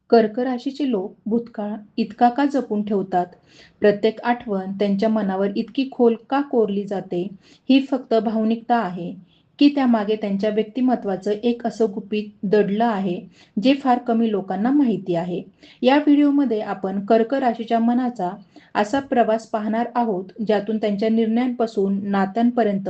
कर्क राशीचे लोक भूतकाळ इतका का जपून ठेवतात? प्रत्येक आठवण त्यांच्या मनावर इतकी खोल का कोरली जाते? ही फक्त भावनिकता आहे, की त्यामागे त्यांच्या व्यक्तिमत्वाचं एक असं गुपित दडलं आहे, जे फार कमी लोकांना माहिती आहे? या व्हिडिओमध्ये आपण कर्क राशीच्या मनाचा असा प्रवास पाहणार आहोत, ज्यातून त्यांच्या निर्णयांपासून नात्यांपर्यंत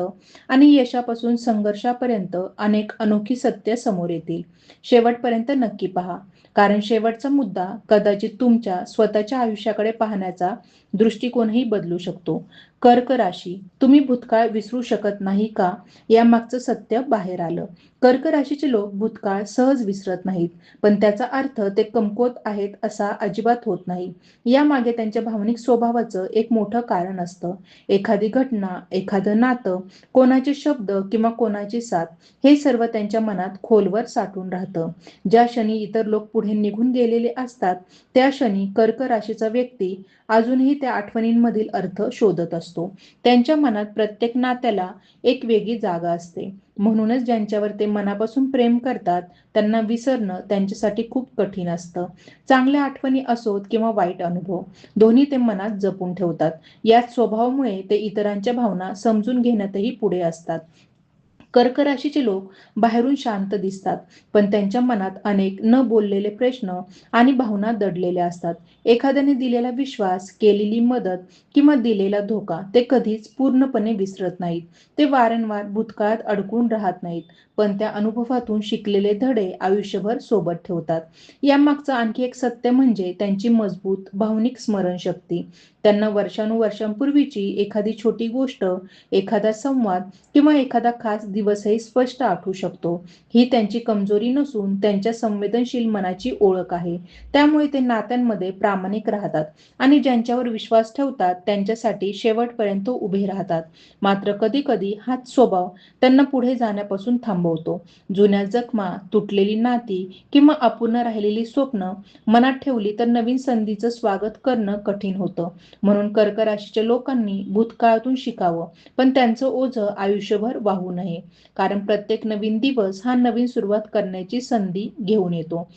आणि यशापासून संघर्षापर्यंत अनेक अनोखी सत्य समोर येतील. शेवटपर्यंत नक्की पहा. कारण शेवटचा मुद्दा कदाचित तुमच्या स्वतःच्या आयुष्याकडे पाहण्याचा दृष्टिकोनही बदलू शकतो. कर्क राशी, तुम्ही भूतकाळ विसरू शकत नाही का? यामागचं सत्य बाहेर आलं. कर्क राशीचे लोक भूतकाळ सहज विसरत नाहीत, पण त्याचा अर्थ ते कमकुवत आहेत असा अजिबात होत नाही. यामागे त्यांच्या भावनिक स्वभावाचं एक मोठं कारण असतं. एखादी घटना, एखादं नातं, कोणाचे शब्द किंवा कोणाची साथ, हे सर्व त्यांच्या मनात खोलवर साठून राहतं. ज्या क्षणी इतर लोक पुढे निघून गेलेले असतात, त्या क्षणी कर्क राशीचा व्यक्ती अजूनही त्या आठवणींमधील अर्थ शोधत असतो. त्यांच्या मनात प्रत्येक नात्याला एक वेगळी जागा असते. म्हणूनच ज्यांच्यावर ते मनापासून प्रेम करतात, त्यांना विसरणं त्यांच्यासाठी खूप कठीण असतं. चांगल्या आठवणी असोत किंवा वाईट अनुभव, दोन्ही ते मनात जपून ठेवतात. याच स्वभावामुळे ते इतरांच्या भावना समजून घेण्यातही पुढे असतात. कर्क राशीचे लोक बाहेरून शांत दिसतात, पण त्यांच्या मनात अनेक न बोललेले प्रश्न आणि भावना दडलेल्या असतात. एखाद्याने दिलेला विश्वास, केलेली मदत किंवा दिलेला धोका ते कधीच पूर्णपणे विसरत नाहीत. ते वारंवार भूतकाळात अडकून राहत नाहीत, पण त्या अनुभवातून शिकलेले धडे आयुष्यभर सोबत ठेवतात. यामागचं आणखी एक सत्य म्हणजे त्यांची मजबूत भावनिक स्मरणशक्ती. त्यांना वर्षानुवर्षांपूर्वीची एखादी छोटी गोष्ट, एखादा संवाद किंवा एखादा खास दिवसही स्पष्ट आठवू शकतो. ही त्यांची कमजोरी नसून त्यांच्या संवेदनशील मनाची ओळख आहे. त्यामुळे ते नात्यांमध्ये प्रामाणिक राहतात आणि ज्यांच्यावर विश्वास ठेवतात त्यांच्यासाठी शेवटपर्यंत उभे राहतात. मात्र कधी कधी हाच स्वभाव त्यांना पुढे जाण्यापासून थांबवतो. जुन्या जखमा, तुटलेली नाती किंवा अपूर्ण राहिलेली स्वप्न मनात ठेवली तर नवीन संधीचं स्वागत करणं कठीण होतं. म्हणून कर्क राशीच्या लोकांनी भूतकाळातून शिकावं, पण त्यांचं ओझं आयुष्यभर वाहू नये. कारण प्रत्येक नवीन दिवस हा नवीन सुरुवात करण्याची संधी घेऊन येतो.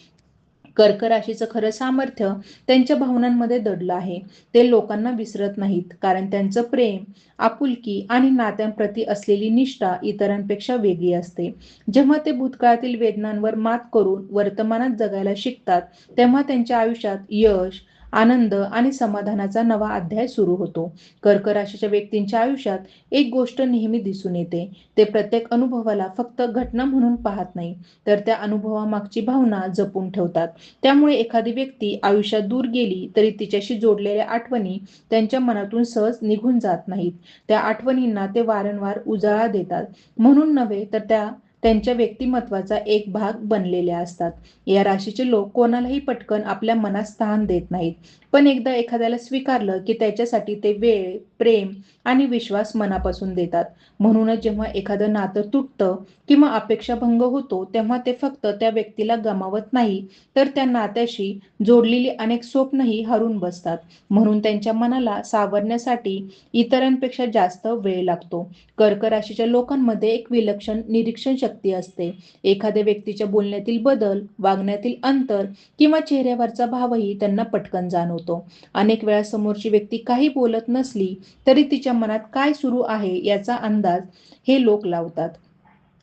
कर्क राशीचं खरं सामर्थ्य त्यांच्या भावनांमध्ये दडलं आहे. ते लोकांना विसरत नाहीत, कारण त्यांचं प्रेम, आपुलकी आणि नात्यांप्रती असलेली निष्ठा इतरांपेक्षा वेगळी असते. जेव्हा ते भूतकाळातील वेदनांवर मात करून वर्तमानात जगायला शिकतात, तेव्हा त्यांच्या आयुष्यात यश, आनंद आणि समाधानाचा नवा अध्याय सुरू होतो. कर्क राशीच्या व्यक्तींच्या आयुष्यात एक गोष्ट नेहमी दिसून येते. ते प्रत्येक अनुभवाला फक्त घटना म्हणून पाहत नाही, तर त्या अनुभवामागची भावना जपून ठेवतात. त्यामुळे एखादी व्यक्ती आयुष्यात दूर गेली तरी तिच्याशी जोडलेल्या आठवणी त्यांच्या मनातून सहज निघून जात नाहीत. त्या आठवणींना ते वारंवार उजाळा देतात, म्हणून नव्हे तर त्या त्यांच्या व्यक्तिमत्वाचा एक भाग बनलेल्या असतात. या राशीचे लोक कोणालाही पटकन आपल्या मनात स्थान देत नाहीत, पण एकदा एखाद्याला स्वीकारलं की त्याच्यासाठी ते वेळ, प्रेम आणि विश्वास मनापासून देतात. म्हणूनच जेव्हा एखादं नातं तुटतं किंवा अपेक्षाभंग होतो, तेव्हा ते फक्त त्या व्यक्तीला गमावत नाही, तर त्या नात्याशी जोडलेली अनेक स्वप्नही हरून बसतात. म्हणून त्यांच्या मनाला सावरण्यासाठी इतरांपेक्षा जास्त वेळ लागतो. कर्क राशीच्या लोकांमध्ये एक विलक्षण निरीक्षण शक्ती असते. एखाद्या व्यक्तीच्या बोलण्यातील बदल, वागण्यातील अंतर किंवा चेहऱ्यावरचा भावही त्यांना पटकन जाणवतो. अनेक वेळा समोरची व्यक्ती काही बोलत नसली तरी तिच्या मनात काय सुरू आहे याचा अंदाज हे लोक लावतात.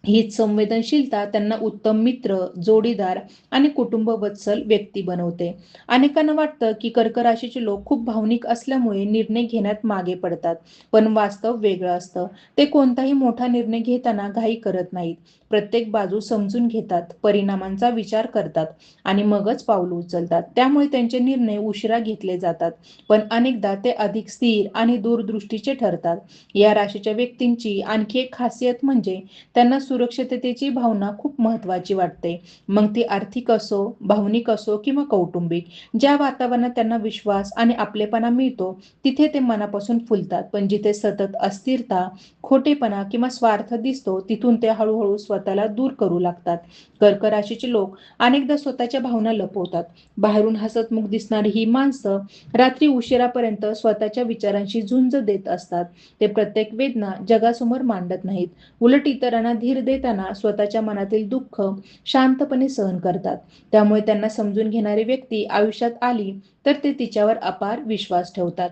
हीच संवेदनशीलता त्यांना उत्तम मित्र, जोडीदार आणि कुटुंबवत्सल व्यक्ती बनवते. अनेकांना वाटतं की कर्क राशीचे लोक खूप भावनिक असल्यामुळे निर्णय घेण्यात मागे पडतात, पण वास्तव वेगळं असतं. ते कोणताही मोठा निर्णय घेताना घाई करत नाहीत. प्रत्येक बाजू समजून घेतात, परिणामांचा विचार करतात आणि मगच पाऊल उचलतात. त्यामुळे त्यांचे निर्णय उशिरा घेतले जातात, पण अनेकदा ते अधिक स्थिर आणि दूरदृष्टीचे ठरतात. या राशीच्या व्यक्तींची आणखी एक खासियत म्हणजे त्यांना सुरक्षिततेची भावना खूप महत्त्वाची वाटते. मग ती आर्थिक असो, भावनिक असो किंवा कौटुंबिक. ज्या वातावरणात त्यांना विश्वास आणि आपलेपणा मिळतो, तिथे ते मनापासून फुलतात. पण जिथे सतत अस्थिरता, खोटेपणा किंवा स्वार्थ दिसतो, तिथून ते हळूहळू स्वतःला दूर करू लागतात. कर्क राशीचे लोक अनेकदा स्वतःच्या भावना लपवतात. बाहेरून हसतमुख दिसणारी ही माणसं रात्री उशिरापर्यंत स्वतःच्या विचारांशी झुंज देत असतात. ते प्रत्येक वेदना जगासमोर मांडत नाहीत. उलट इतरांना धीर देताना स्वतःच्या मनातील दुःख शांतपणे सहन करतात. त्यामुळे त्यांना समजून घेणारी व्यक्ती आयुष्यात आली तर ते तिच्यावर अपार विश्वास ठेवतात.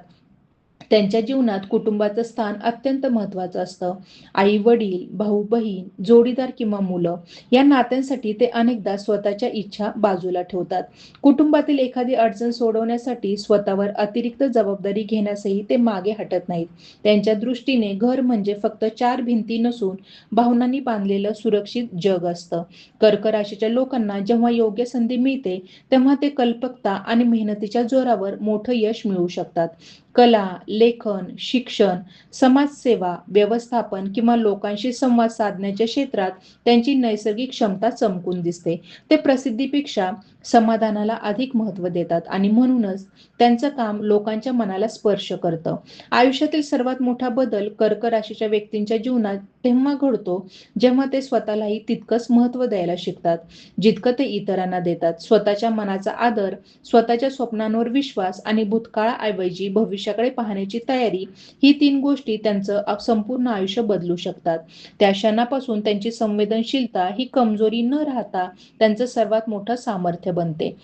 त्यांच्या जीवनात कुटुंबाचं स्थान अत्यंत महत्त्वाचं असतं. आई वडील, भाऊ बहीण, जोडीदार किंवा मुलं या नात्यांसाठी ते अनेकदा स्वतःच्या इच्छा बाजूला ठेवतात. कुटुंबातील एखादी अडचण सोडवण्यासाठी स्वतःवर अतिरिक्त जबाबदारी घेण्यासही ते मागे हटत नाहीत. त्यांच्या दृष्टीने घर म्हणजे फक्त चार भिंती नसून भावनांनी बांधलेलं सुरक्षित जग असतं. कर्क राशीच्या लोकांना जेव्हा योग्य संधी मिळते तेव्हा ते कल्पकता आणि मेहनतीच्या जोरावर मोठं यश मिळवू शकतात. कला, लेखन, शिक्षण, समाजसेवा, व्यवस्थापन किंवा लोकांशी संवाद साधण्याच्या क्षेत्रात त्यांची नैसर्गिक क्षमता चमकून दिसते. ते प्रसिद्धीपेक्षा समाधानाला अधिक महत्त्व देतात आणि म्हणूनच त्यांचं काम लोकांच्या मनाला स्पर्श करतं. आयुष्यातील सर्वात मोठा बदल कर्क राशीच्या व्यक्तींच्या जीवनात तेव्हा घडतो जेव्हा ते स्वतःलाही तितकंच महत्त्व द्यायला शिकतात, जितकं ते इतरांना देतात. स्वतःच्या मनाचा आदर, स्वतःच्या स्वप्नांवर विश्वास आणि भूतकाळाऐवजी भविष्याकडे पाहण्याची तयारी ही तीन गोष्टी त्यांचं संपूर्ण आयुष्य बदलू शकतात. त्या क्षणापासून त्यांची संवेदनशीलता ही कमजोरी न राहता त्यांचं सर्वात मोठं सामर्थ्य बनते.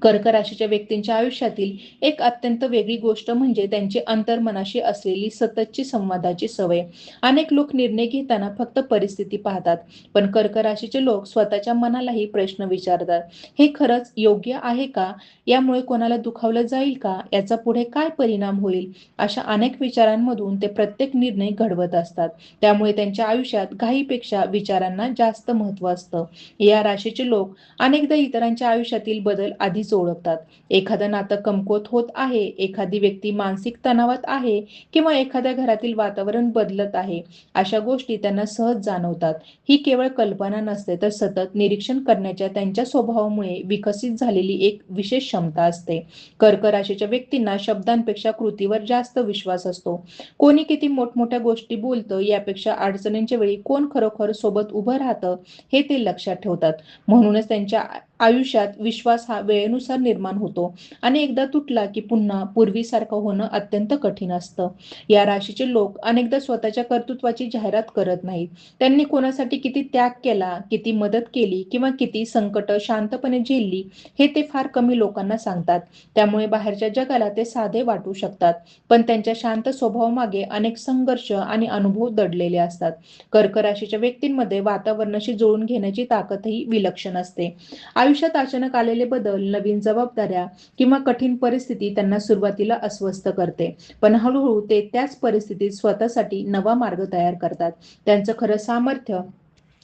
कर्क राशीच्या व्यक्तींच्या आयुष्यातील एक अत्यंत वेगळी गोष्ट म्हणजे त्यांची अंतर्मनाशी असलेली सततची संवादाची सवय. अनेक लोक निर्णय घेताना फक्त परिस्थिती पाहतात, पण कर्क राशीचे लोक स्वतःच्या मनालाही प्रश्न विचारतात. हे खरंच योग्य आहे का? यामुळे कोणाला दुखावलं जाईल का? याचा पुढे काय परिणाम होईल? अशा अनेक विचारांमधून ते प्रत्येक निर्णय घडवत असतात. त्यामुळे त्यांच्या आयुष्यात घाईपेक्षा विचारांना जास्त महत्त्व असतं. या राशीचे लोक अनेकदा इतरांच्या आयुष्यातील बदल आधीच ओळखतात. एखादं नातं कमकुवत होत आहे, एखादी व्यक्ती मानसिक तणावात आहे किंवा एखाद्या घरातील वातावरण बदलत आहे, अशा गोष्टी त्यांना सहज जाणवतात. ही केवळ कल्पना नसते, तर सतत निरीक्षण करण्याच्या त्यांच्या स्वभावामुळे विकसित झालेली एक विशेष क्षमता असते. कर्क राशीच्या व्यक्तींना शब्दांपेक्षा कृतीवर जास्त विश्वास असतो. कोणी किती मोठमोठ्या गोष्टी बोलतं यापेक्षा अडचणींच्या वेळी कोण खरोखर सोबत उभं राहतं हे ते लक्षात ठेवतात. म्हणूनच त्यांच्या आयुष्यात विश्वास हा वेळेनुसार निर्माण होतो आणि एकदा तुटला की पुन्हा पूर्वीसारखं होणं अत्यंत कठीण असतं. या राशीचे लोक अनेकदा स्वतःच्या कर्तृत्वाची जाहिरात करत नाहीत. त्यांनी कोणासाठी किती त्याग केला, किती मदत केली किंवा किती संकट शांतपणे झेलली हे ते फार कमी लोकांना सांगतात. त्यामुळे बाहेरच्या जगाला ते साधे वाटू शकतात, पण त्यांच्या शांत स्वभावामागे अनेक संघर्ष आणि अनुभव दडलेले असतात. कर्क राशीच्या व्यक्तींमध्ये वातावरणाशी जुळून घेण्याची ताकदही विलक्षण असते. आयुष्यात अचानक आलेले बदल, नवीन जबाबदाऱ्या किंवा कठीण परिस्थिती त्यांना सुरुवातीला अस्वस्थ करते, पण हळूहळू ते त्याच परिस्थितीत स्वतःसाठी नवा मार्ग तयार करतात. त्यांचं खरं सामर्थ्य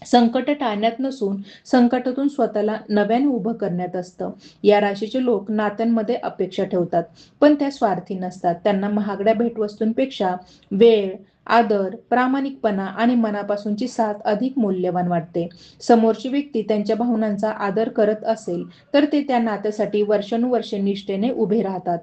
संकट टाळण्यात नसून संकटातून स्वतःला नव्याने उभं करण्यात असतं. या राशीचे लोक नात्यांमध्ये अपेक्षा ठेवतात, पण त्या स्वार्थी नसतात. त्यांना महागड्या भेटवस्तूंपेक्षा वेळ, आदर, प्रामाणिकपणा आणि मनापासूनची साथ अधिक मौल्यवान वाटते. समोरची व्यक्ती त्यांच्या भावनांचा आदर करत असेल तर ते त्या नात्यासाठी वर्षानुवर्षे निष्ठेने उभे राहतात.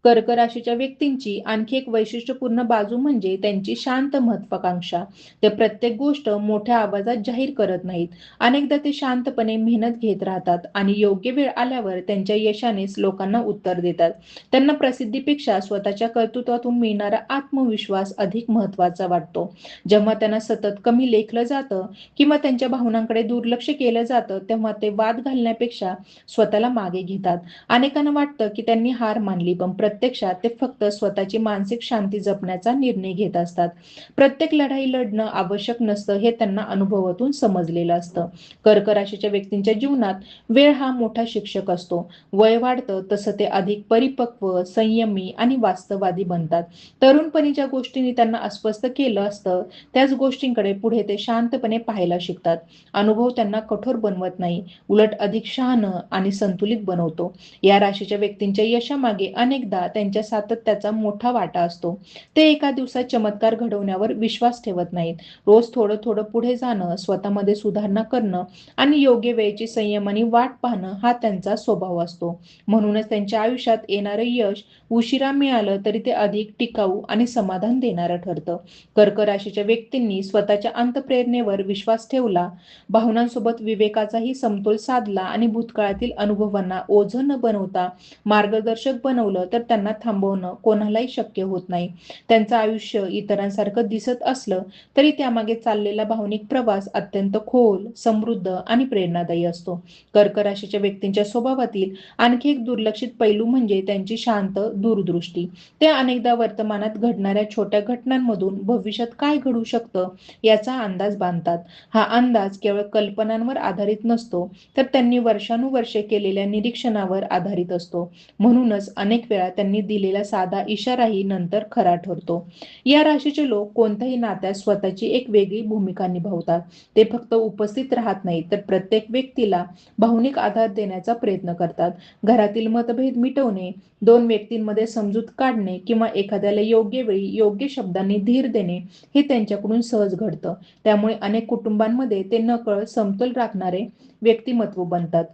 कर्क राशीच्या व्यक्तींची आणखी एक वैशिष्ट्यपूर्ण बाजू म्हणजे त्यांची शांत महत्वाकांक्षा. ते प्रत्येक गोष्ट मोठ्या आवाजात जाहीर करत नाहीत. अनेकदा ते शांतपणे मेहनत घेत राहतात आणि योग्य वेळ आल्यावर त्यांच्या यशानेच लोकांना उत्तर देतात. त्यांना प्रसिद्धीपेक्षा स्वतःच्या कर्तृत्वातून मिळणारा आत्मविश्वास अधिक महत्त्वाचा वाटतो. जेव्हा त्यांना सतत कमी लेखलं जातं किंवा त्यांच्या भावनांकडे दुर्लक्ष केलं जातं तेव्हा ते वाद घालण्यापेक्षा स्वतःला मागे घेतात. अनेकांना वाटतं की त्यांनी हार मानली, पण प्रत्यक्षात ते फक्त स्वतःची मानसिक शांती जपण्याचा निर्णय घेत असतात. प्रत्येक लढाई लढणं आवश्यक नसतं हे त्यांना अनुभवातून समजलेलं असतं. कर्क राशीच्या व्यक्तींच्या जीवनात वेळ हा मोठा शिक्षक असतो. वय वाढतं तसं ते अधिक परिपक्व, संयमी आणि वास्तववादी बनतात. तरुणपणी ज्या गोष्टींनी त्यांना अस्वस्थ केलं असतं त्याच गोष्टींकडे पुढे ते शांतपणे पाहायला शिकतात. अनुभव त्यांना कठोर बनवत नाही, उलट अधिक शहाणं आणि संतुलित बनवतो. या राशीच्या व्यक्तींच्या यशामागे अनेकदा त्यांच्या सातत्याचा मोठा वाटा असतो. ते एका दिवसात चमत्कार घडवण्यावर विश्वास ठेवत नाहीत. रोज थोडं थोडं पुढे जाणं, स्वतःमध्ये सुधारणा करणं आणि योग्य वेळेची संयमाने वाट पाहणं हा त्यांचा स्वभाव असतो. म्हणूनच त्यांच्या आयुष्यात येणारं यश उशिरा मिळालं तरी ते अधिक टिकाऊ आणि समाधान देणारं ठरतं. कर्क राशीच्या व्यक्तींनी स्वतःच्या अंतःप्रेरणेवर विश्वास ठेवला, भावनांसोबत विवेकाचाही समतोल साधला आणि भूतकाळातील अनुभवांना ओझं न बनवता मार्गदर्शक बनवलं तर त्यांना थांबवणं कोणालाही शक्य होत नाही. त्यांचं आयुष्य इतरांसारखं दिसत असलं तरी त्यामागे चाललेला भावनिक प्रवास अत्यंत खोल, समृद्ध आणि प्रेरणादायी असतो. कर्क राशीच्या व्यक्तींच्या स्वभावातील आणखी एक दुर्लक्षित पैलू म्हणजे त्यांची शांत दूरदृष्टी. ते अनेकदा वर्तमानात घडणाऱ्या छोट्या घटनांमधून भविष्यात काय घडू शकतं याचा अंदाज बांधतात. हा अंदाज केवळ कल्पनांवर आधारित नसतो, तर त्यांनी वर्षानुवर्षे केलेल्या निरीक्षणावर आधारित असतो. म्हणूनच अनेक वेळा त्यांनी दिलेला साधा इशाराही नंतर खरा ठरतो. या राशीचे लोक कोणत्याही नात्यात स्वतःची एक वेगळी भूमिका निभावतात. ते फक्त उपस्थित राहत नाहीत, तर प्रत्येक व्यक्तीला भावनिक आधार देण्याचा प्रयत्न करतात. घरातील मतभेद मिटवणे, दोन व्यक्तींमध्ये समजूत काढणे किंवा एखाद्याला योग्य वेळी योग्य शब्दांनी धीर देणे हे त्यांच्याकडून सहज घडतं. त्यामुळे अनेक कुटुंबांमध्ये ते नकळत समतोल राखणारे व्यक्तिमत्व बनतात.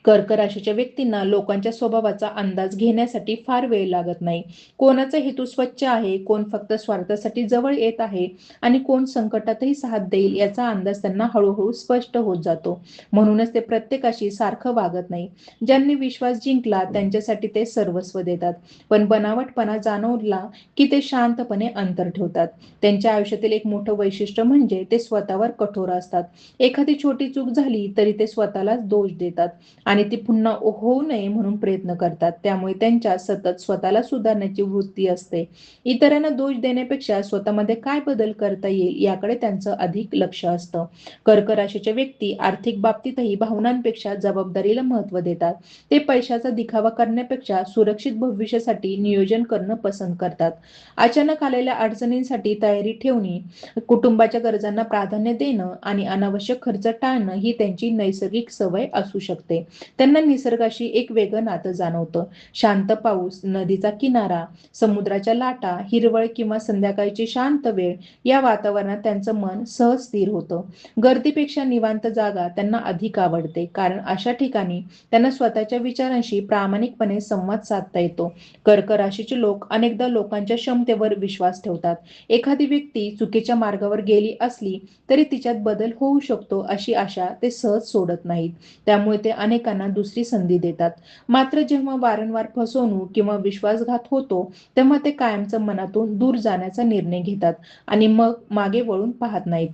कर्क राशीच्या व्यक्तींना लोकांच्या स्वभावाचा अंदाज घेण्यासाठी फार वेळ लागत नाही. कोणाचा हेतू स्वच्छ आहे, कोण फक्त स्वार्थासाठी जवळ येत आहे आणि कोण संकटातही साथ देईल याचा अंदाज त्यांना हळूहळू स्पष्ट होत जातो. म्हणूनच ते प्रत्येकाशी सारखं वागत नाही. ज्यांनी विश्वास जिंकला त्यांच्यासाठी ते सर्वस्व देतात, पण बनावटपणा जाणवला की ते शांतपणे अंतर ठेवतात. त्यांच्या आयुष्यातील एक मोठं वैशिष्ट्य म्हणजे ते स्वतःवर कठोर असतात. एखादी छोटी चूक झाली तरी ते स्वतःलाच दोष देतात आणि ती पुन्हा होऊ नये म्हणून प्रयत्न करतात. त्यामुळे त्यांच्या सतत स्वतःला सुधारण्याची वृत्ती असते. इतरांना दोष देण्यापेक्षा स्वतःमध्ये काय बदल करता येईल याकडे त्यांचं अधिक लक्ष असतं. कर्क राशीच्या व्यक्ती आर्थिक बाबतीतही भावनांपेक्षा जबाबदारीला महत्त्व देतात. ते पैशाचा दिखावा करण्यापेक्षा सुरक्षित भविष्यासाठी नियोजन करणं पसंत करतात. अचानक आलेल्या अडचणींसाठी तयारी ठेवणे, कुटुंबाच्या गरजांना प्राधान्य देणं आणि अनावश्यक खर्च टाळणं ही त्यांची नैसर्गिक सवय असू शकते. त्यांना निसर्गाशी एक वेगळं नातं जाणवतं. शांत पाऊस, नदीचा किनारा, समुद्राच्या लाटा, हिरवळ किंवा संध्याकाळची शांत वेळ या वातावरणात त्यांचं मन सहज स्थिर होतं. गर्दीपेक्षा निवांत जागा त्यांना अधिक आवडते, कारण अशा ठिकाणी त्यांना स्वतःच्या विचारांशी प्रामाणिकपणे संवाद साधता येतो. कर्क राशीचे लोक अनेकदा लोकांच्या क्षमतेवर विश्वास ठेवतात. एखादी व्यक्ती चुकीच्या मार्गावर गेली असली तरी तिच्यात बदल होऊ शकतो अशी आशा ते सहज सोडत नाहीत. त्यामुळे ते अनेकांना दुसरी संधी देतात. मात्र जेव्हा वारंवार फसवणूक किंवा विश्वासघात होतो तेव्हा ते कायमचं मनातून दूर जाण्याचा निर्णय घेतात आणि मग मागे वळून पाहत नाहीत.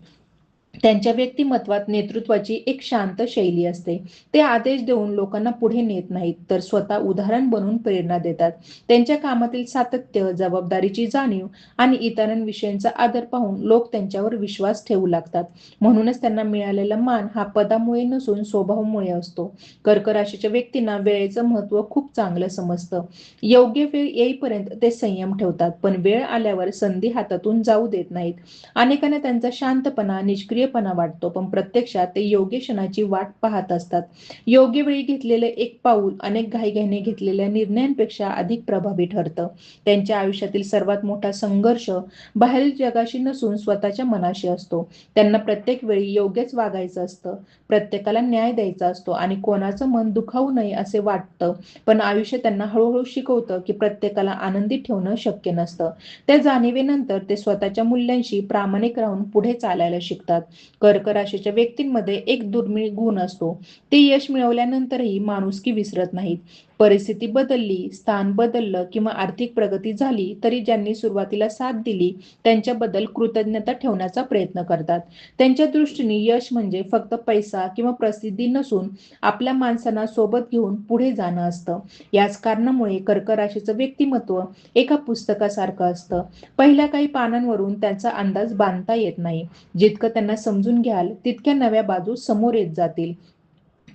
त्यांच्या व्यक्तिमत्वात नेतृत्वाची एक शांत शैली असते. ते आदेश देऊन लोकांना पुढे नेत नाहीत, तर स्वतः उदाहरण बनून प्रेरणा देतात. त्यांच्या कामातील सातत्य, जबाबदारीची जाणीव आणि इतरांविषयीचा आदर पाहून लोक त्यांच्यावर विश्वास ठेवू लागतात. म्हणूनच त्यांना मिळालेला मान हा पदामुळे नसून स्वभावामुळे असतो. कर्क राशीच्या व्यक्तींना वेळेचं महत्त्व खूप चांगलं समजतं. योग्य वेळ येईपर्यंत ते संयम ठेवतात, पण वेळ आल्यावर संधी हातातून जाऊ देत नाहीत. अनेकांना त्यांचा शांतपणा, निष्क्रियपणा वाटतो, पण प्रत्यक्षात ते योग्य क्षणाची वाट पाहत असतात. योग्य वेळी घेतलेलं एक पाऊल अनेक घाईघाईने घेतलेल्या निर्णयांपेक्षा अधिक प्रभावी ठरतं. त्यांच्या आयुष्यातील सर्वात मोठा संघर्ष बाहेरील जगाशी नसून स्वतःच्या मनाशी असतो. त्यांना प्रत्येक वेळी योग्यच वागायचं असतं, प्रत्येकाला न्याय द्यायचा असतो आणि कोणाचं मन दुखावू नये असे वाटतं. पण आयुष्य त्यांना हळूहळू शिकवतं की प्रत्येकाला आनंदी ठेवणं शक्य नसतं. त्या जाणीवेनंतर ते स्वतःच्या मूल्यांशी प्रामाणिक राहून पुढे चालायला शिकतात. कर्क राशीच्या व्यक्तींमध्ये एक दुर्मिळ गुण असतो. ते यश मिळवल्यानंतरही माणुसकी विसरत नाहीत. परिस्थिती बदलली, स्थान बदललं किंवा आर्थिक प्रगती झाली तरी ज्यांनी सुरुवातीला साथ दिली त्यांच्याबद्दल कृतज्ञता ठेवण्याचा प्रयत्न करतात. त्यांच्या दृष्टीने यश म्हणजे फक्त पैसा किंवा प्रसिद्धी नसून आपल्या माणसांना सोबत घेऊन पुढे जाणं असतं. याच कारणामुळे कर्क राशीचं व्यक्तिमत्व एका पुस्तकासारखं असतं. पहिल्या काही पानांवरून त्याचा अंदाज बांधता येत नाही. जितकं त्यांना समजून घ्याल तितक्या नव्या बाजू समोर येत जातील.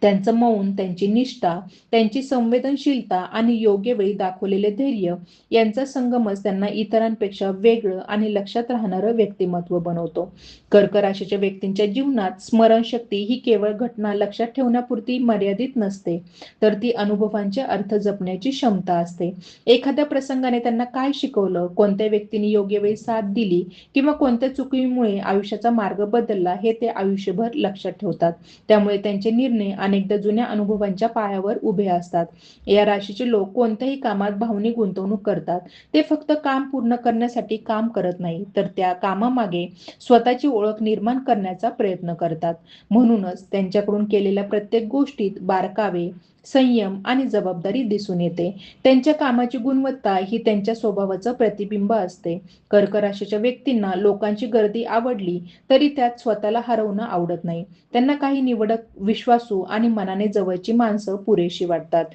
त्यांचं मौन, त्यांची निष्ठा, त्यांची संवेदनशीलता आणि योग्य वेळी दाखवलेले धैर्य यांचा संगमच त्यांना इतरांपेक्षा वेगळं आणि लक्षात राहणारं व्यक्तिमत्व बनवतो. कर्क राशीच्या व्यक्तींच्या जीवनात स्मरणशक्ती ही केवळ घटना लक्षात ठेवण्यापुरती मर्यादित नसते, तर ती अनुभवांचे अर्थ जपण्याची क्षमता असते. एखाद्या प्रसंगाने त्यांना काय शिकवलं, कोणत्या व्यक्तीने योग्य वेळी साथ दिली किंवा कोणत्या चुकीमुळे आयुष्याचा मार्ग बदलला हे ते आयुष्यभर लक्षात ठेवतात. त्यामुळे त्यांचे निर्णय अनेकदा जुन्या अनुभवांच्या पायावर उभे असतात. या राशीचे लोक कोणत्याही कामात भावनिक गुंतवणूक करतात. ते फक्त काम पूर्ण करण्यासाठी काम करत नाही, तर त्या कामामागे स्वतःची ओळख निर्माण करण्याचा प्रयत्न करतात. म्हणूनच त्यांच्याकडून केलेल्या प्रत्येक गोष्टीत बारकावे, संयम आणि जबाबदारी दिसून येते. त्यांच्या कामाची गुणवत्ता ही त्यांच्या स्वभावाचं प्रतिबिंब असते. कर्क राशीच्या व्यक्तींना लोकांची गर्दी आवडली तरी त्यात स्वतःला हरवणं आवडत नाही. त्यांना काही निवडक, विश्वासू आणि मनाने जवळची माणसं पुरेशी वाटतात.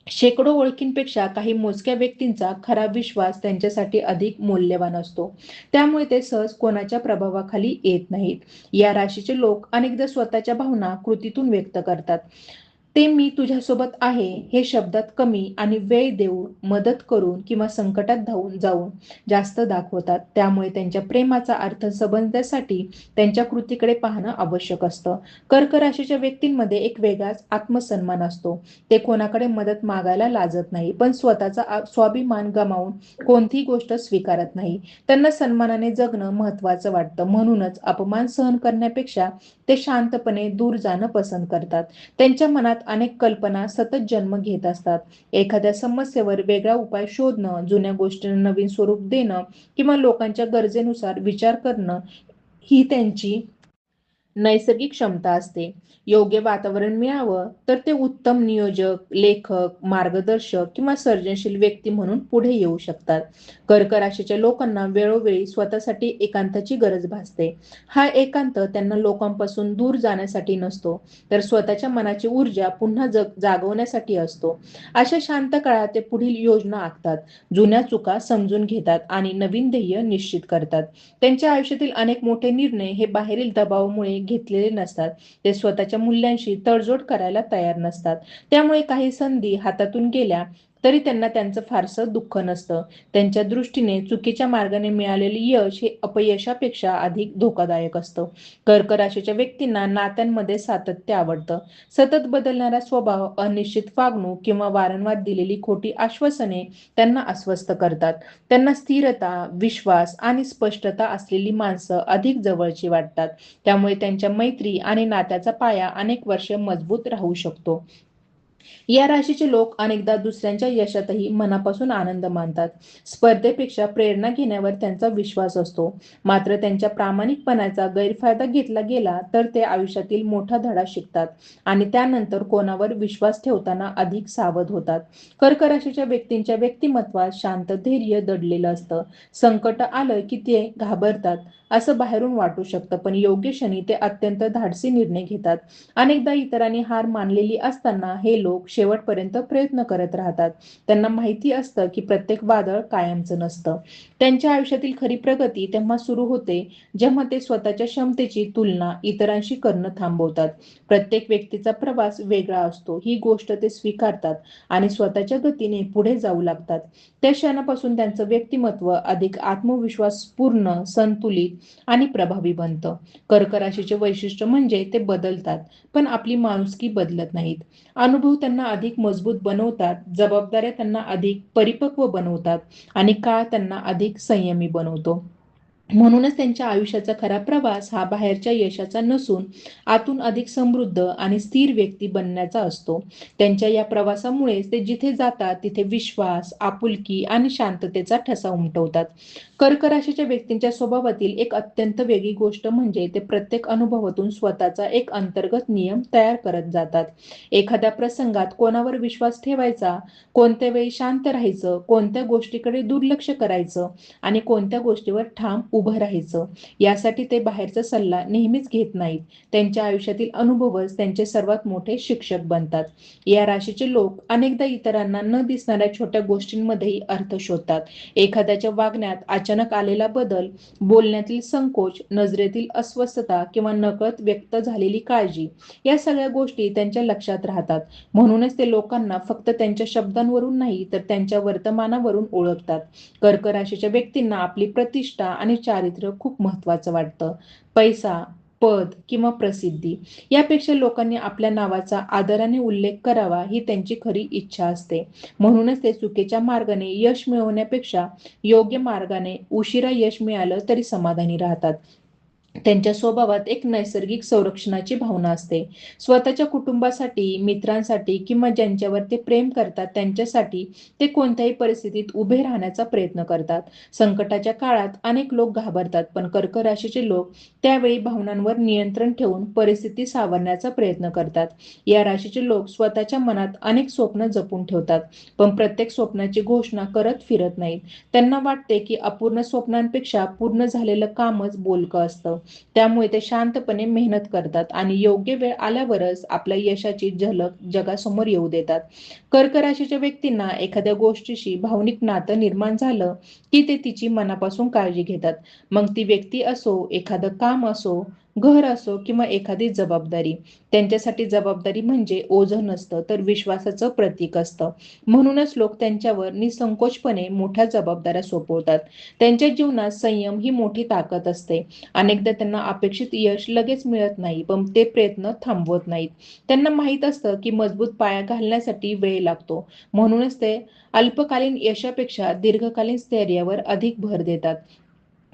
शेकडो ओळखींपेक्षा काही मोजक्या व्यक्तींचा खरा विश्वास त्यांच्यासाठी अधिक मौल्यवान असतो. त्यामुळे ते सहज कोणाच्या प्रभावाखाली येत नाहीत. या राशीचे लोक अनेकदा स्वतःच्या भावना कृतीतून व्यक्त करतात. ते "मी तुझ्यासोबत आहे" हे शब्दात कमी आणि वेळ देऊन, मदत करून किंवा संकटात धावून जाऊन जास्त दाखवतात. त्यामुळे त्यांच्या प्रेमाचा अर्थ समजण्यासाठी त्यांच्या कृतीकडे पाहणं आवश्यक असतं. कर्क राशीच्या व्यक्तींमध्ये एक वेगळाच आत्मसन्मान असतो. ते कोणाकडे मदत मागायला लाजत नाही, पण स्वतःचा स्वाभिमान गमावून कोणतीही गोष्ट स्वीकारत नाही. त्यांना सन्मानाने जगणं महत्त्वाचं वाटतं. म्हणूनच अपमान सहन करण्यापेक्षा ते शांतपणे दूर जाणं पसंत करतात. त्यांच्या मनात अनेक कल्पना सतत जन्म घेत असतात. एखाद्या समस्येवर वेगळा उपाय शोधणं, जुन्या गोष्टींना नवीन स्वरूप देणं किंवा लोकांच्या गरजेनुसार विचार करणं ही त्यांची नैसर्गिक क्षमता असते. योग्य वातावरण मिळावं तर ते उत्तम नियोजक, लेखक, मार्गदर्शक किंवा सर्जनशील व्यक्ती म्हणून पुढे येऊ शकतात. कर्क राशीच्या लोकांना वेळोवेळी स्वतःसाठी एकांताची गरज भासते. हा एकांत त्यांना लोकांपासून दूर जाण्यासाठी नसतो, तर स्वतःच्या मनाची ऊर्जा पुन्हा जागवण्यासाठी असतो. अशा शांत काळात ते पुढील योजना आखतात, जुन्या चुका समजून घेतात आणि नवीन ध्येय निश्चित करतात. त्यांच्या आयुष्यातील अनेक मोठे निर्णय हे बाहेरील दबावामुळे घेतलेले नसतात. ते स्वतःच्या मूल्यांशी तडजोड करायला तयार नसतात. त्यामुळे काही संधी हातातून गेल्या तरी त्यांना त्यांचं फारसं दुःख नसतं. त्यांच्या दृष्टीने चुकीच्या मार्गाने मिळालेले यश हे अपयशापेक्षा अधिक धोकादायक असतं. कर्क राशीच्या व्यक्तींना नात्यांमध्ये सातत्य आवडतं. सतत बदलणारा स्वभाव, अनिश्चित वागणूक किंवा वारंवार दिलेली खोटी आश्वासने त्यांना अस्वस्थ करतात. त्यांना स्थिरता, विश्वास आणि स्पष्टता असलेली माणसं अधिक जवळची वाटतात. त्यामुळे त्यांच्या मैत्री आणि नात्याचा पाया अनेक वर्षे मजबूत राहू शकतो. या राशीचे लोक अनेकदा दुसऱ्यांच्या यशातही मनापासून आनंद मानतात. स्पर्धेपेक्षा प्रेरणा घेण्यावर त्यांचा विश्वास असतो. मात्र त्यांच्या प्रामाणिकपणाचा गैरफायदा घेतला गेला तर ते आयुष्यातील मोठा धडा शिकतात आणि त्यानंतर कोणावर विश्वास ठेवताना अधिक सावध होतात. कर्क राशीच्या व्यक्तींच्या व्यक्तिमत्वात शांत धैर्य दडलेलं असतं. संकट आलं की ते घाबरतात असं बाहेरून वाटू शकतं, पण योग्य क्षणी ते अत्यंत धाडसी निर्णय घेतात. अनेकदा इतरांनी हार मानलेली असताना हे लोक शेवटपर्यंत प्रयत्न करत राहतात. त्यांना माहिती असतं की प्रत्येक वादळ कायमचं नसतं. त्यांच्या आयुष्यातील खरी प्रगती तेव्हा सुरू होते जेव्हा ते स्वतःच्या क्षमतेची तुलना इतरांशी करणं थांबवतात. प्रत्येक व्यक्तीचा प्रवास वेगळा असतो ही गोष्ट ते स्वीकारतात आणि स्वतःच्या गतीने पुढे जाऊ लागतात. त्या क्षणापासून त्यांचं व्यक्तिमत्व अधिक आत्मविश्वासपूर्ण, संतुलित आणि प्रभावी बनतं. कर्क राशीचे वैशिष्ट्य म्हणजे ते बदलतात, पण आपली माणुसकी बदलत नाहीत. अनुभव त्यांना अधिक मजबूत बनवतात, जबाबदाऱ्या त्यांना अधिक परिपक्व बनवतात आणि काळ त्यांना अधिक संयमी बनवतो. म्हणूनच त्यांच्या आयुष्याचा खरा प्रवास हा बाहेरच्या यशाचा नसून आतून अधिक समृद्ध आणि स्थिर व्यक्ती बनण्याचा असतो. त्यांच्या या प्रवासामुळेच ते जिथे जातात तिथे विश्वास, आपुलकी आणि शांततेचा ठसा उमटवतात. कर्क राशीच्या व्यक्तींच्या स्वभावातील एक अत्यंत वेगळी गोष्ट म्हणजे ते प्रत्येक अनुभवातून स्वतःचा एक अंतर्गत नियम तयार करत जातात. एखाद्या प्रसंगात कोणावर विश्वास ठेवायचा, कोणत्या वेळी शांत राहायचं, कोणत्या गोष्टीकडे दुर्लक्ष करायचं आणि कोणत्या गोष्टीवर ठाम उभं राहायचं, यासाठी ते बाहेरचा सल्ला नेहमीच घेत नाहीत. त्यांच्या आयुष्यातील अनुभवच त्यांचे सर्वात मोठे शिक्षक बनतात. या राशीचे लोक अनेकदा इतरांना न दिसणाऱ्या छोट्या गोष्टींमध्येही अर्थ शोधतात. एखाद्याच्या वागण्यात अचानक आलेला बदल, बोलण्यातील संकोच, नजरेतील अस्वस्थता किंवा नकळत व्यक्त झालेली काळजी, या सगळ्या गोष्टी त्यांच्या लक्षात राहतात. म्हणूनच ते लोकांना फक्त त्यांच्या शब्दांवरून नाही तर त्यांच्या वर्तमानावरून ओळखतात. कर्क राशीच्या व्यक्तींना आपली प्रतिष्ठा आणि चारित्र्य खूप महत्त्वाचं वाटतं. पैसा, पद किंवा प्रसिद्धी यापेक्षा लोकांनी आपल्या नावाचा आदराने उल्लेख करावा ही त्यांची खरी इच्छा असते. म्हणूनच ते चुकीच्या मार्गाने यश मिळवण्यापेक्षा योग्य मार्गाने उशिरा यश मिळालं तरी समाधानी राहतात. त्यांच्या स्वभावात एक नैसर्गिक संरक्षणाची भावना असते. स्वतःच्या कुटुंबासाठी, मित्रांसाठी किंवा ज्यांच्यावर ते प्रेम करतात त्यांच्यासाठी ते कोणत्याही परिस्थितीत उभे राहण्याचा प्रयत्न करतात. संकटाच्या काळात अनेक लोक घाबरतात, पण कर्क राशीचे लोक त्यावेळी भावनांवर नियंत्रण ठेवून परिस्थिती सावरण्याचा प्रयत्न करतात. या राशीचे लोक स्वतःच्या मनात अनेक स्वप्न जपून ठेवतात, पण प्रत्येक स्वप्नाची घोषणा करत फिरत नाहीत. त्यांना वाटते की अपूर्ण स्वप्नांपेक्षा पूर्ण झालेलं कामच बोलकं असतं. त्यामुळे ते शांतपणे मेहनत करतात आणि योग्य वेळ आल्यावरच आपल्या यशाची झलक जगासमोर येऊ देतात. कर्क राशीच्या व्यक्तींना एखाद्या गोष्टीशी भावनिक नातं निर्माण झालं की ते तिची मनापासून काळजी घेतात. मग ती व्यक्ती असो, एखादं काम असो, घर असो किंवा एखादी जबाबदारी. त्यांच्यासाठी जबाबदारी म्हणजे ओझं नसतं, तर विश्वासाचं प्रतीक असतं. म्हणूनच लोक त्यांच्यावर निसंकोचपणे मोठ्या जबाबदाऱ्या सोपवतात. त्यांच्या जीवनात संयम ही मोठी ताकद असते. अनेकदा त्यांना अपेक्षित यश लगेच मिळत नाही, पण ते प्रयत्न थांबवत नाहीत. त्यांना माहीत असतं की मजबूत पाया घालण्यासाठी वेळ लागतो. म्हणूनच ते अल्पकालीन यशापेक्षा दीर्घकालीन स्थैर्यावर अधिक भर देतात.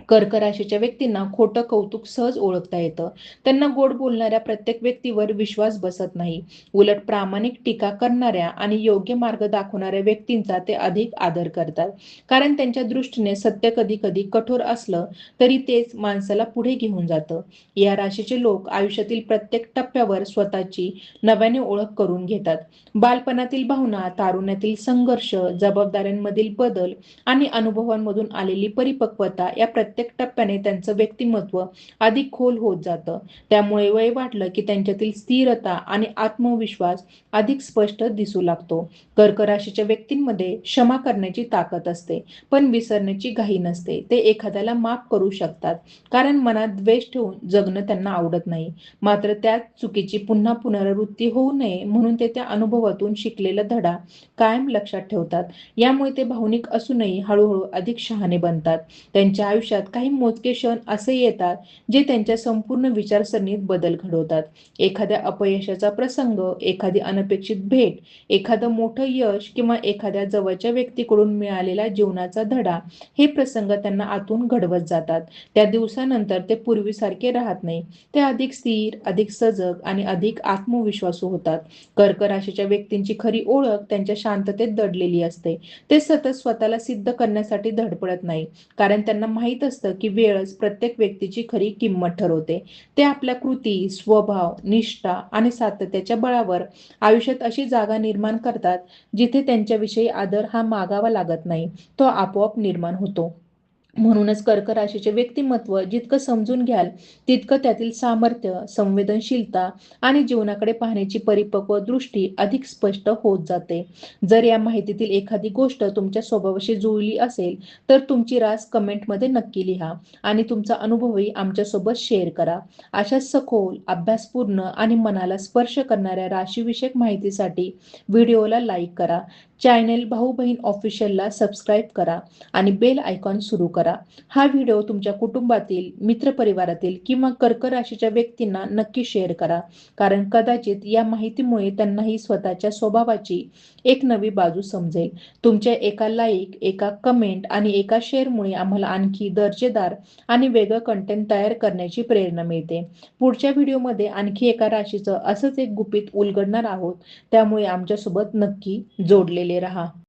कर्क राशीच्या व्यक्तींना खोटं कौतुक सहज ओळखता येतं. त्यांना गोड बोलणाऱ्या प्रत्येक व्यक्तीवर विश्वास बसत नाही. उलट प्रामाणिक टीका करणाऱ्या आणि योग्य मार्ग दाखवणाऱ्या व्यक्तींचा ते अधिक आदर करतात. कारण त्यांच्या दृष्टीने सत्य कधी कधी कठोर असलं तरी तेच माणसाला पुढे घेऊन जातं. या राशीचे लोक आयुष्यातील प्रत्येक टप्प्यावर स्वतःची नव्याने ओळख करून घेतात. बालपणातील भावना, तारुण्यातील संघर्ष, जबाबदाऱ्यांमधील बदल आणि अनुभवांमधून आलेली परिपक्वता या प्रत्येक टप्प्याने त्यांचं व्यक्तिमत्व अधिक खोल होत जातं. त्यामुळे वय वाढलं की त्यांच्यातील स्थिरता आणि आत्मविश्वास अधिक स्पष्ट दिसू लागतो. कर्क राशीच्या व्यक्तींमध्ये क्षमा करण्याची ताकद असते, पण विसरण्याची घाई नसते. ते एखाद्याला माफ करू शकतात, कारण मनात द्वेष ठेवून जगणं त्यांना आवडत नाही. मात्र त्याच चुकीची पुन्हा पुनरावृत्ती होऊ नये म्हणून ते त्या अनुभवातून शिकलेला धडा कायम लक्षात ठेवतात. यामुळे ते भावनिक असूनही हळूहळू अधिक शहाणे बनतात. त्यांच्या आयुष्यात काही मोजके क्षण असे येतात जे त्यांच्या संपूर्ण विचारसरणीत बदल घडवतात. एखाद्या अपयशाचा प्रसंग, एखादी अनपेक्षित भेट, एखादं मोठं यश किंवा एखाद्या जवळच्या व्यक्तीकडून मिळालेला जीवनाचा धडा हे प्रसंग त्यांना आतून घडवत जातात. त्या दिवसानंतर ते पूर्वीसारखे राहत नाही. ते अधिक स्थिर, अधिक सजग आणि अधिक आत्मविश्वासू होतात. कर्क राशीच्या व्यक्तींची खरी ओळख त्यांच्या शांततेत दडलेली असते. ते सतत स्वतःला सिद्ध करण्यासाठी धडपडत नाही, कारण त्यांना माहीत असतं की वेळच प्रत्येक व्यक्तीची खरी किंमत ठरवते. ते आपल्या कृती, स्वभाव, निष्ठा आणि सातत्याच्या बळावर आयुष्यात अशी जागा निर्माण करतात जिथे त्यांच्याविषयी आदर हा मागावा लागत नाही, तो आपोआप निर्माण होतो. म्हणूनच कर्क राशीचे व्यक्तिमत्व जितकं समजून घ्याल तितकं त्यातील सामर्थ्य, संवेदनशीलता आणि जीवनाकडे पाहण्याची परिपक्व दृष्टी अधिक स्पष्ट होत जाते. जर या माहितीतील एखादी गोष्ट तुमच्या स्वभावाशी जुळली असेल तर तुमची रास कमेंटमध्ये नक्की लिहा आणि तुमचा अनुभवही आमच्यासोबत शेअर करा. अशा सखोल, अभ्यासपूर्ण आणि मनाला स्पर्श करणाऱ्या राशीविषयक माहितीसाठी व्हिडिओला लाईक करा. चॅनेल भाऊ बहीण ऑफिशियलला सबस्क्राईब करा आणि बेल आयकॉन सुरू करा. हा व्हिडिओ तुमच्या कुटुंबातील, मित्रपरिवारातील किंवा कर्क राशीच्या व्यक्तींना नक्की शेअर करा, कारण कदाचित या माहितीमुळे त्यांनाही स्वतःच्या स्वभावाची एक नवी बाजू समजेल. तुमच्या एका लाईक, एका कमेंट आणि एका शेअरमुळे आम्हाला आणखी दर्जेदार आणि वेगळं कंटेंट तयार करण्याची प्रेरणा मिळते. पुढच्या व्हिडिओमध्ये आणखी एका राशीचं असंच एक गुपित उलगडणार आहोत, त्यामुळे आमच्यासोबत नक्की जोडलेले राहा.